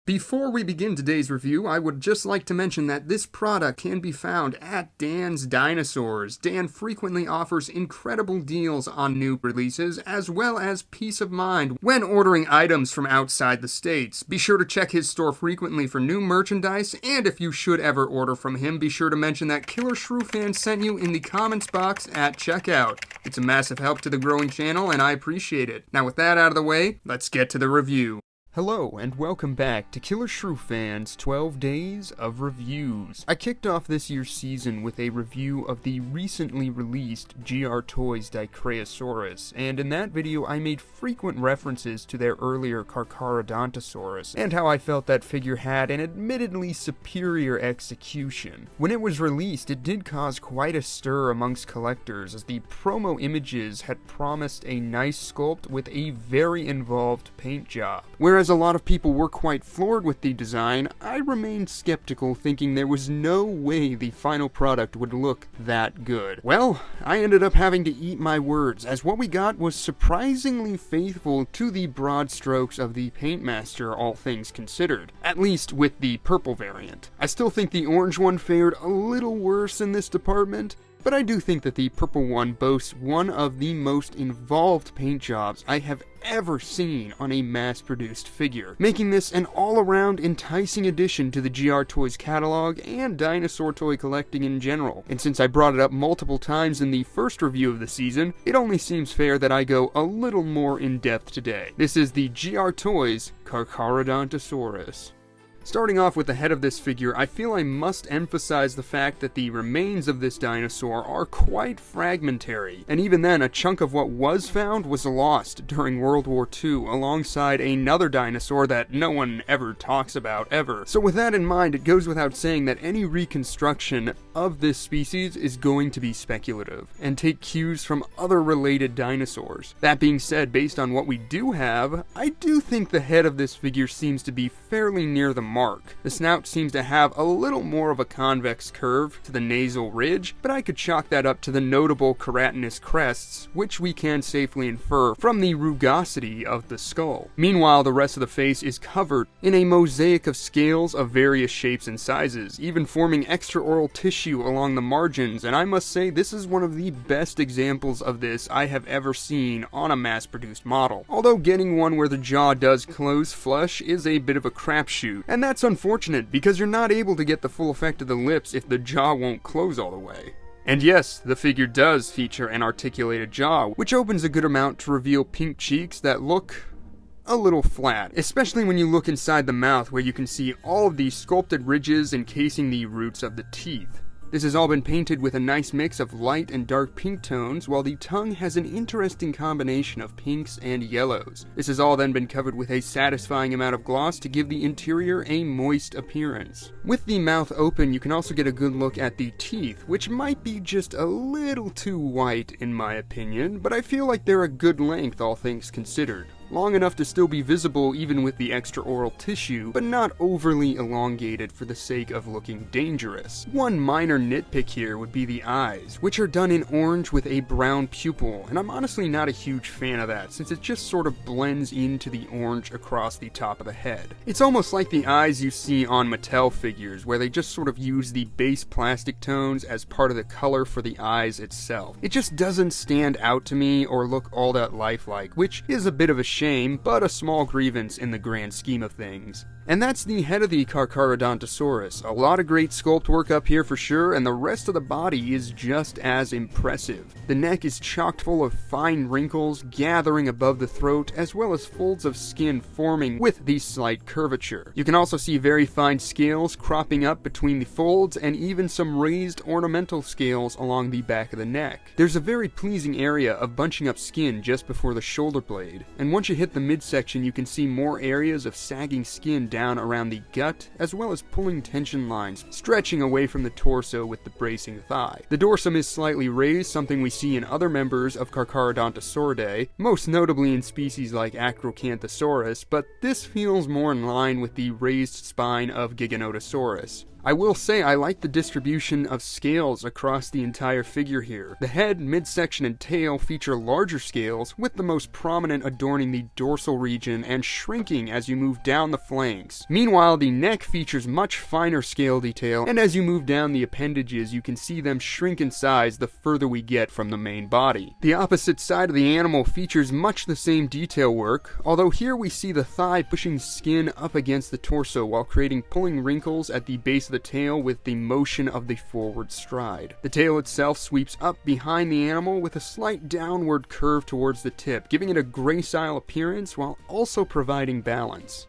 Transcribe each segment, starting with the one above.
Before we begin today's review, I would just like to mention that this product can be found at Dan's Dinosaurs. Dan frequently offers incredible deals on new releases, as well as peace of mind when ordering items from outside the States. Be sure to check his store frequently for new merchandise, and if you should ever order from him, be sure to mention that Killershrewfan sent you in the comments box at checkout. It's a massive help to the growing channel, and I appreciate it. Now with that out of the way, let's get to the review. Hello, and welcome back to Killershrewfan's 12 Days of Reviews. I kicked off this year's season with a review of the recently released GR Toys Carcharodontosaurus, and in that video I made frequent references to their earlier Carcharodontosaurus, and how I felt that figure had an admittedly superior execution. When it was released, it did cause quite a stir amongst collectors, as the promo images had promised a nice sculpt with a very involved paint job. Whereas a lot of people were quite floored with the design, I remained skeptical, thinking there was no way the final product would look that good. Well, I ended up having to eat my words, as what we got was surprisingly faithful to the broad strokes of the Paintmaster, all things considered. At least with the purple variant. I still think the orange one fared a little worse in this department, but I do think that the purple one boasts one of the most involved paint jobs I have ever seen on a mass-produced figure, making this an all-around enticing addition to the GR Toys catalog and dinosaur toy collecting in general. And since I brought it up multiple times in the first review of the season, it only seems fair that I go a little more in-depth today. This is the GR Toys Carcharodontosaurus. Starting off with the head of this figure, I feel I must emphasize the fact that the remains of this dinosaur are quite fragmentary, and even then a chunk of what was found was lost during World War II alongside another dinosaur that no one ever talks about ever. So with that in mind, it goes without saying that any reconstruction of this species is going to be speculative, and take cues from other related dinosaurs. That being said, based on what we do have, I do think the head of this figure seems to be fairly near the mark. The snout seems to have a little more of a convex curve to the nasal ridge, but I could chalk that up to the notable keratinous crests, which we can safely infer from the rugosity of the skull. Meanwhile, the rest of the face is covered in a mosaic of scales of various shapes and sizes, even forming extraoral tissue along the margins, and I must say this is one of the best examples of this I have ever seen on a mass-produced model. Although getting one where the jaw does close flush is a bit of a crapshoot, and that's unfortunate because you're not able to get the full effect of the lips if the jaw won't close all the way. And yes, the figure does feature an articulated jaw, which opens a good amount to reveal pink cheeks that look a little flat, especially when you look inside the mouth where you can see all of these sculpted ridges encasing the roots of the teeth. This has all been painted with a nice mix of light and dark pink tones, while the tongue has an interesting combination of pinks and yellows. This has all then been covered with a satisfying amount of gloss to give the interior a moist appearance. With the mouth open, you can also get a good look at the teeth, which might be just a little too white in my opinion, but I feel like they're a good length all things considered. Long enough to still be visible even with the extraoral tissue, but not overly elongated for the sake of looking dangerous. One minor nitpick here would be the eyes, which are done in orange with a brown pupil, and I'm honestly not a huge fan of that, since it just sort of blends into the orange across the top of the head. It's almost like the eyes you see on Mattel figures, where they just sort of use the base plastic tones as part of the color for the eyes itself. It just doesn't stand out to me or look all that lifelike, which is a bit of a shame, but a small grievance in the grand scheme of things. And that's the head of the Carcharodontosaurus. A lot of great sculpt work up here for sure, and the rest of the body is just as impressive. The neck is chock full of fine wrinkles gathering above the throat, as well as folds of skin forming with the slight curvature. You can also see very fine scales cropping up between the folds, and even some raised ornamental scales along the back of the neck. There's a very pleasing area of bunching up skin just before the shoulder blade, and once you hit the midsection you can see more areas of sagging skin down around the gut, as well as pulling tension lines stretching away from the torso with the bracing thigh. The dorsum is slightly raised, something we see in other members of Carcharodontosauridae, most notably in species like Acrocanthosaurus, but this feels more in line with the raised spine of Giganotosaurus. I will say I like the distribution of scales across the entire figure here. The head, midsection, and tail feature larger scales, with the most prominent adorning the dorsal region and shrinking as you move down the flanks. Meanwhile, the neck features much finer scale detail, and as you move down the appendages, you can see them shrink in size the further we get from the main body. The opposite side of the animal features much the same detail work, although here we see the thigh pushing skin up against the torso while creating pulling wrinkles at the base of the tail with the motion of the forward stride. The tail itself sweeps up behind the animal with a slight downward curve towards the tip, giving it a gracile appearance while also providing balance.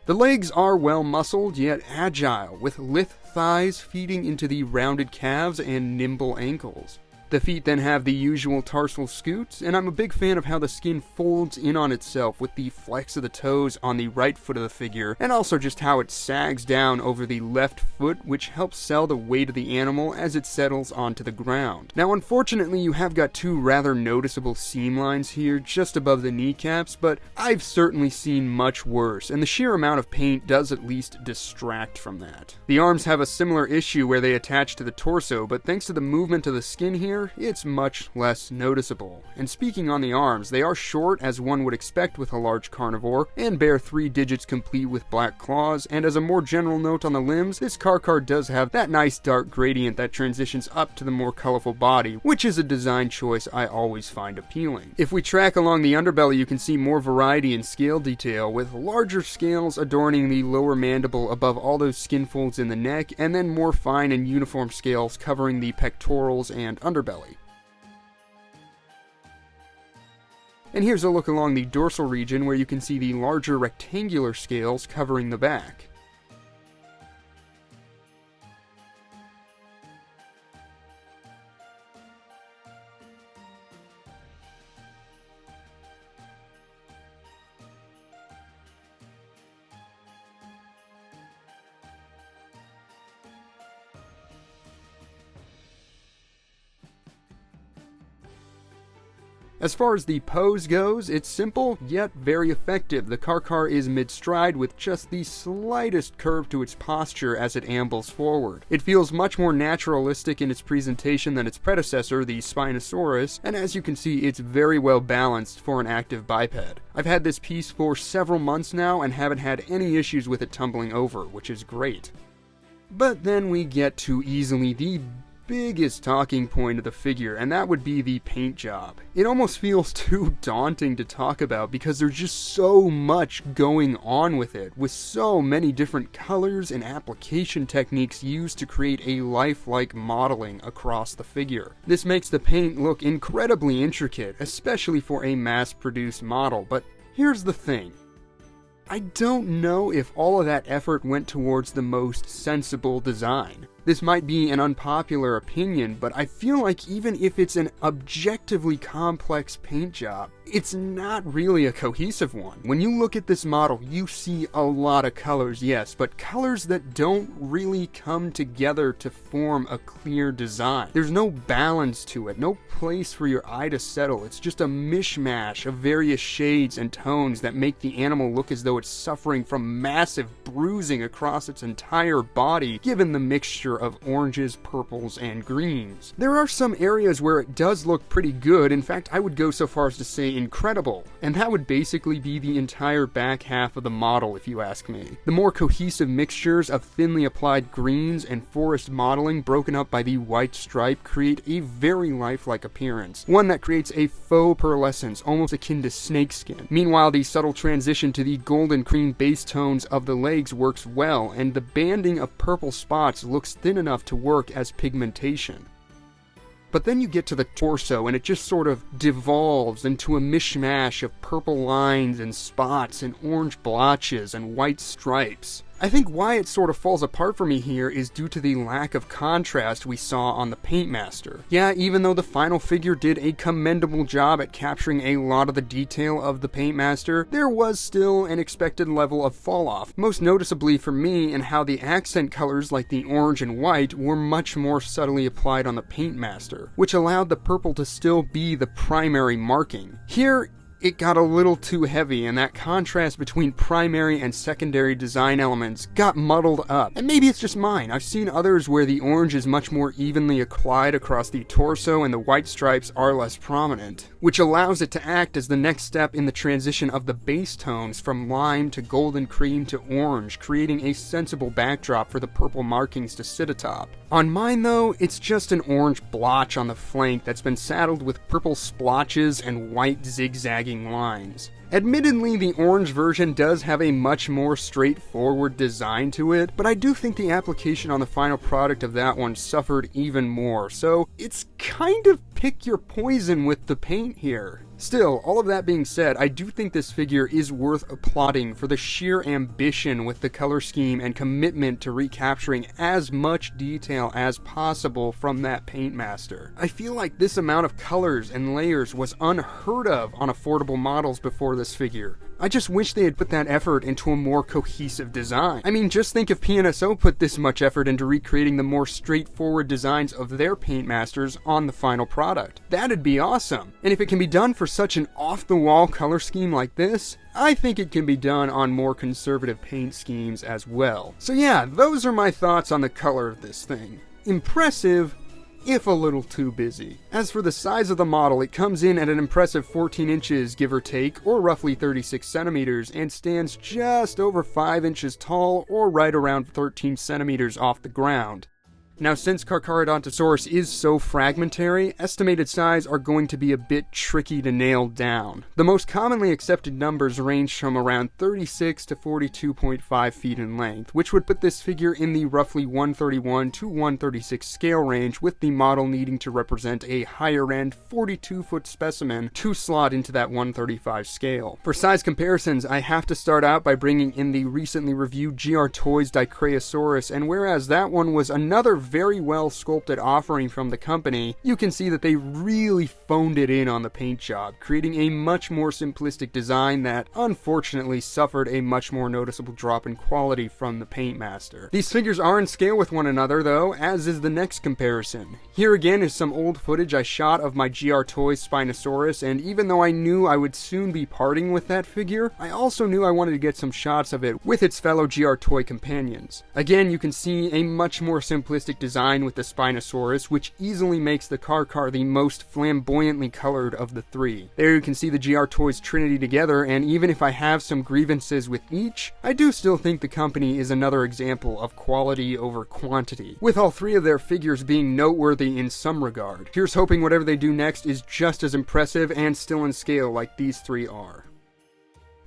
The legs are well muscled yet agile, with lithe thighs feeding into the rounded calves and nimble ankles. The feet then have the usual tarsal scoots, and I'm a big fan of how the skin folds in on itself with the flex of the toes on the right foot of the figure, and also just how it sags down over the left foot, which helps sell the weight of the animal as it settles onto the ground. Now, unfortunately, you have got two rather noticeable seam lines here just above the kneecaps, but I've certainly seen much worse, and the sheer amount of paint does at least distract from that. The arms have a similar issue where they attach to the torso, but thanks to the movement of the skin here, it's much less noticeable. And speaking on the arms, they are short as one would expect with a large carnivore, and bear 3 digits complete with black claws, and as a more general note on the limbs, this Carchar does have that nice dark gradient that transitions up to the more colorful body, which is a design choice I always find appealing. If we track along the underbelly, you can see more variety in scale detail, with larger scales adorning the lower mandible above all those skin folds in the neck, and then more fine and uniform scales covering the pectorals and underbelly. And here's a look along the dorsal region where you can see the larger rectangular scales covering the back. As far as the pose goes, it's simple, yet very effective. The Carchar is mid-stride with just the slightest curve to its posture as it ambles forward. It feels much more naturalistic in its presentation than its predecessor, the Spinosaurus, and as you can see, it's very well balanced for an active biped. I've had this piece for several months now and haven't had any issues with it tumbling over, which is great. But then we get to easily the biggest talking point of the figure, and that would be the paint job. It almost feels too daunting to talk about because there's just so much going on with it, with so many different colors and application techniques used to create a lifelike modeling across the figure. This makes the paint look incredibly intricate, especially for a mass-produced model, but here's the thing. I don't know if all of that effort went towards the most sensible design. This might be an unpopular opinion, but I feel like even if it's an objectively complex paint job, it's not really a cohesive one. When you look at this model, you see a lot of colors, yes, but colors that don't really come together to form a clear design. There's no balance to it, no place for your eye to settle. It's just a mishmash of various shades and tones that make the animal look as though it's suffering from massive bruising across its entire body, given the mixture of oranges, purples, and greens. There are some areas where it does look pretty good. In fact, I would go so far as to say incredible, and that would basically be the entire back half of the model if you ask me. The more cohesive mixtures of thinly applied greens and forest modeling broken up by the white stripe create a very lifelike appearance, one that creates a faux pearlescence almost akin to snakeskin. Meanwhile, the subtle transition to the golden cream base tones of the legs works well, and the banding of purple spots looks thin enough to work as pigmentation. But then you get to the torso and it just sort of devolves into a mishmash of purple lines and spots and orange blotches and white stripes. I think why it sort of falls apart for me here is due to the lack of contrast we saw on the Paintmaster. Yeah, even though the final figure did a commendable job at capturing a lot of the detail of the Paintmaster, there was still an expected level of falloff, most noticeably for me in how the accent colors like the orange and white were much more subtly applied on the Paintmaster, which allowed the purple to still be the primary marking. Here, it got a little too heavy, and that contrast between primary and secondary design elements got muddled up. And maybe it's just mine. I've seen others where the orange is much more evenly applied across the torso and the white stripes are less prominent, which allows it to act as the next step in the transition of the base tones from lime to golden cream to orange, creating a sensible backdrop for the purple markings to sit atop. On mine though, it's just an orange blotch on the flank that's been saddled with purple splotches and white zigzagging lines. Admittedly, the orange version does have a much more straightforward design to it, but I do think the application on the final product of that one suffered even more, so it's kind of pick your poison with the paint here. Still, all of that being said, I do think this figure is worth applauding for the sheer ambition with the color scheme and commitment to recapturing as much detail as possible from that paint master. I feel like this amount of colors and layers was unheard of on affordable models before this figure. I just wish they had put that effort into a more cohesive design. I mean, just think if PNSO put this much effort into recreating the more straightforward designs of their paint masters on the final product. That'd be awesome. And if it can be done for such an off-the-wall color scheme like this, I think it can be done on more conservative paint schemes as well. So yeah, those are my thoughts on the color of this thing. Impressive, if a little too busy. As for the size of the model, it comes in at an impressive 14 inches, give or take, or roughly 36 centimeters, and stands just over 5 inches tall, or right around 13 centimeters off the ground. Now, since Carcharodontosaurus is so fragmentary, estimated size are going to be a bit tricky to nail down. The most commonly accepted numbers range from around 36 to 42.5 feet in length, which would put this figure in the roughly 131 to 136 scale range, with the model needing to represent a higher-end 42-foot specimen to slot into that 135 scale. For size comparisons, I have to start out by bringing in the recently reviewed GR Toys Carcharodontosaurus, and whereas that one was another very well sculpted offering from the company, you can see that they really phoned it in on the paint job, creating a much more simplistic design that unfortunately suffered a much more noticeable drop in quality from the paint master. These figures are in scale with one another though, as is the next comparison. Here again is some old footage I shot of my GR Toys Spinosaurus, and even though I knew I would soon be parting with that figure, I also knew I wanted to get some shots of it with its fellow GR Toy companions. Again, you can see a much more simplistic design with the Spinosaurus, which easily makes the Carchar the most flamboyantly colored of the three. There you can see the GR Toys Trinity together, and even if I have some grievances with each, I do still think the company is another example of quality over quantity, with all three of their figures being noteworthy in some regard. Here's hoping whatever they do next is just as impressive and still in scale like these three are.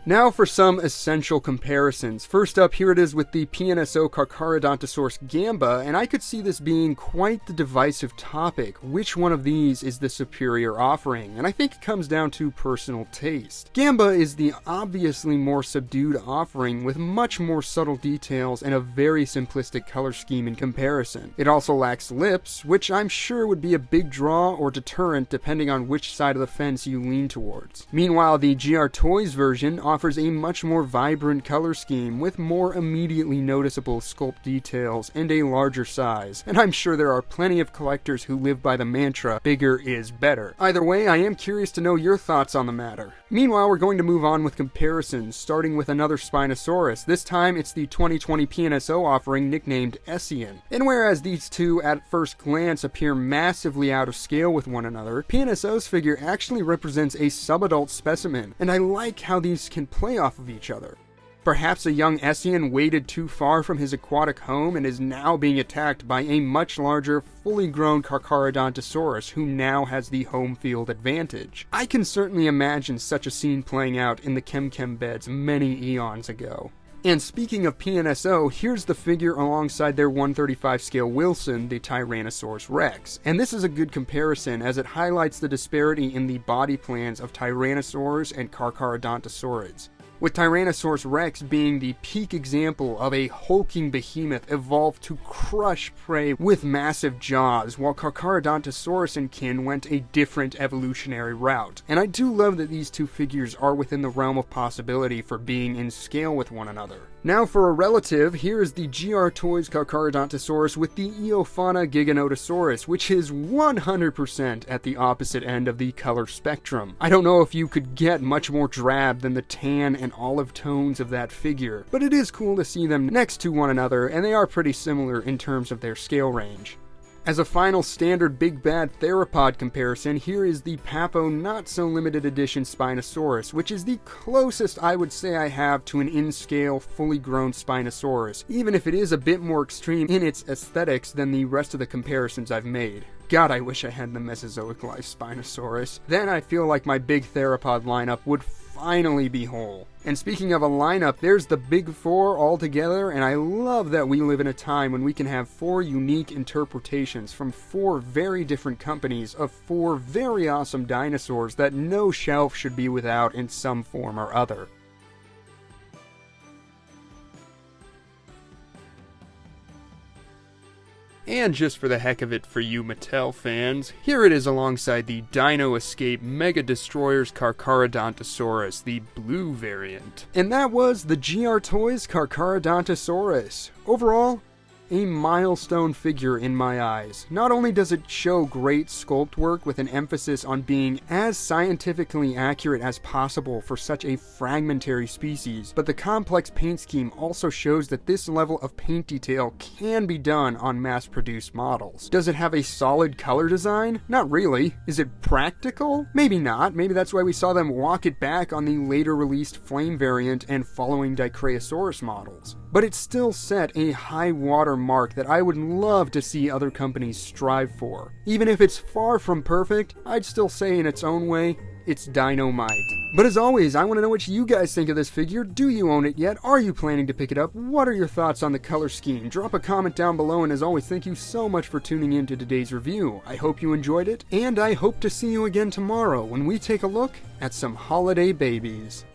Now for some essential comparisons. First up, here it is with the PNSO Carcharodontosaurus Gamba, and I could see this being quite the divisive topic. Which one of these is the superior offering? And I think it comes down to personal taste. Gamba is the obviously more subdued offering with much more subtle details and a very simplistic color scheme in comparison. It also lacks lips, which I'm sure would be a big draw or deterrent depending on which side of the fence you lean towards. Meanwhile, the GR Toys version offers a much more vibrant color scheme with more immediately noticeable sculpt details and a larger size, and I'm sure there are plenty of collectors who live by the mantra, bigger is better. Either way, I am curious to know your thoughts on the matter. Meanwhile, we're going to move on with comparisons, starting with another Spinosaurus. This time, it's the 2020 PNSO offering nicknamed Essian. And whereas these two at first glance appear massively out of scale with one another, PNSO's figure actually represents a subadult specimen, and I like how these can play off of each other. Perhaps a young Essian waited too far from his aquatic home and is now being attacked by a much larger, fully grown Carcharodontosaurus who now has the home field advantage. I can certainly imagine such a scene playing out in the Chem beds many eons ago. And speaking of PNSO, here's the figure alongside their 135 scale Wilson, the Tyrannosaurus Rex. And this is a good comparison as it highlights the disparity in the body plans of Tyrannosaurs and Carcharodontosaurids, with Tyrannosaurus Rex being the peak example of a hulking behemoth evolved to crush prey with massive jaws, while Carcharodontosaurus and kin went a different evolutionary route. And I do love that these two figures are within the realm of possibility for being in scale with one another. Now for a relative, here is the GR Toys Carcharodontosaurus with the Eofauna Giganotosaurus, which is 100% at the opposite end of the color spectrum. I don't know if you could get much more drab than the tan and olive tones of that figure, but it is cool to see them next to one another, and they are pretty similar in terms of their scale range. As a final standard big bad theropod comparison, here is the Papo Not So Limited Edition Spinosaurus, which is the closest I would say I have to an in-scale, fully grown Spinosaurus, even if it is a bit more extreme in its aesthetics than the rest of the comparisons I've made. God, I wish I had the Mesozoic life Spinosaurus. Then I feel like my big theropod lineup would finally be whole. And speaking of a lineup, there's the big four all together, and I love that we live in a time when we can have 4 unique interpretations from 4 very different companies of 4 very awesome dinosaurs that no shelf should be without in some form or other. And just for the heck of it for you Mattel fans, here it is alongside the Dino Escape Mega Destroyers Carcharodontosaurus, the blue variant. And that was the GR Toys Carcharodontosaurus. Overall, a milestone figure in my eyes. Not only does it show great sculpt work with an emphasis on being as scientifically accurate as possible for such a fragmentary species, but the complex paint scheme also shows that this level of paint detail can be done on mass-produced models. Does it have a solid color design? Not really. Is it practical? Maybe not. Maybe that's why we saw them walk it back on the later released Flame variant and following Dicraeosaurus models. But it still set a high water mark that I would love to see other companies strive for. Even if it's far from perfect, I'd still say in its own way, it's dynamite. But as always, I want to know what you guys think of this figure. Do you own it yet? Are you planning to pick it up? What are your thoughts on the color scheme? Drop a comment down below, and as always, thank you so much for tuning in to today's review. I hope you enjoyed it, and I hope to see you again tomorrow when we take a look at some holiday babies.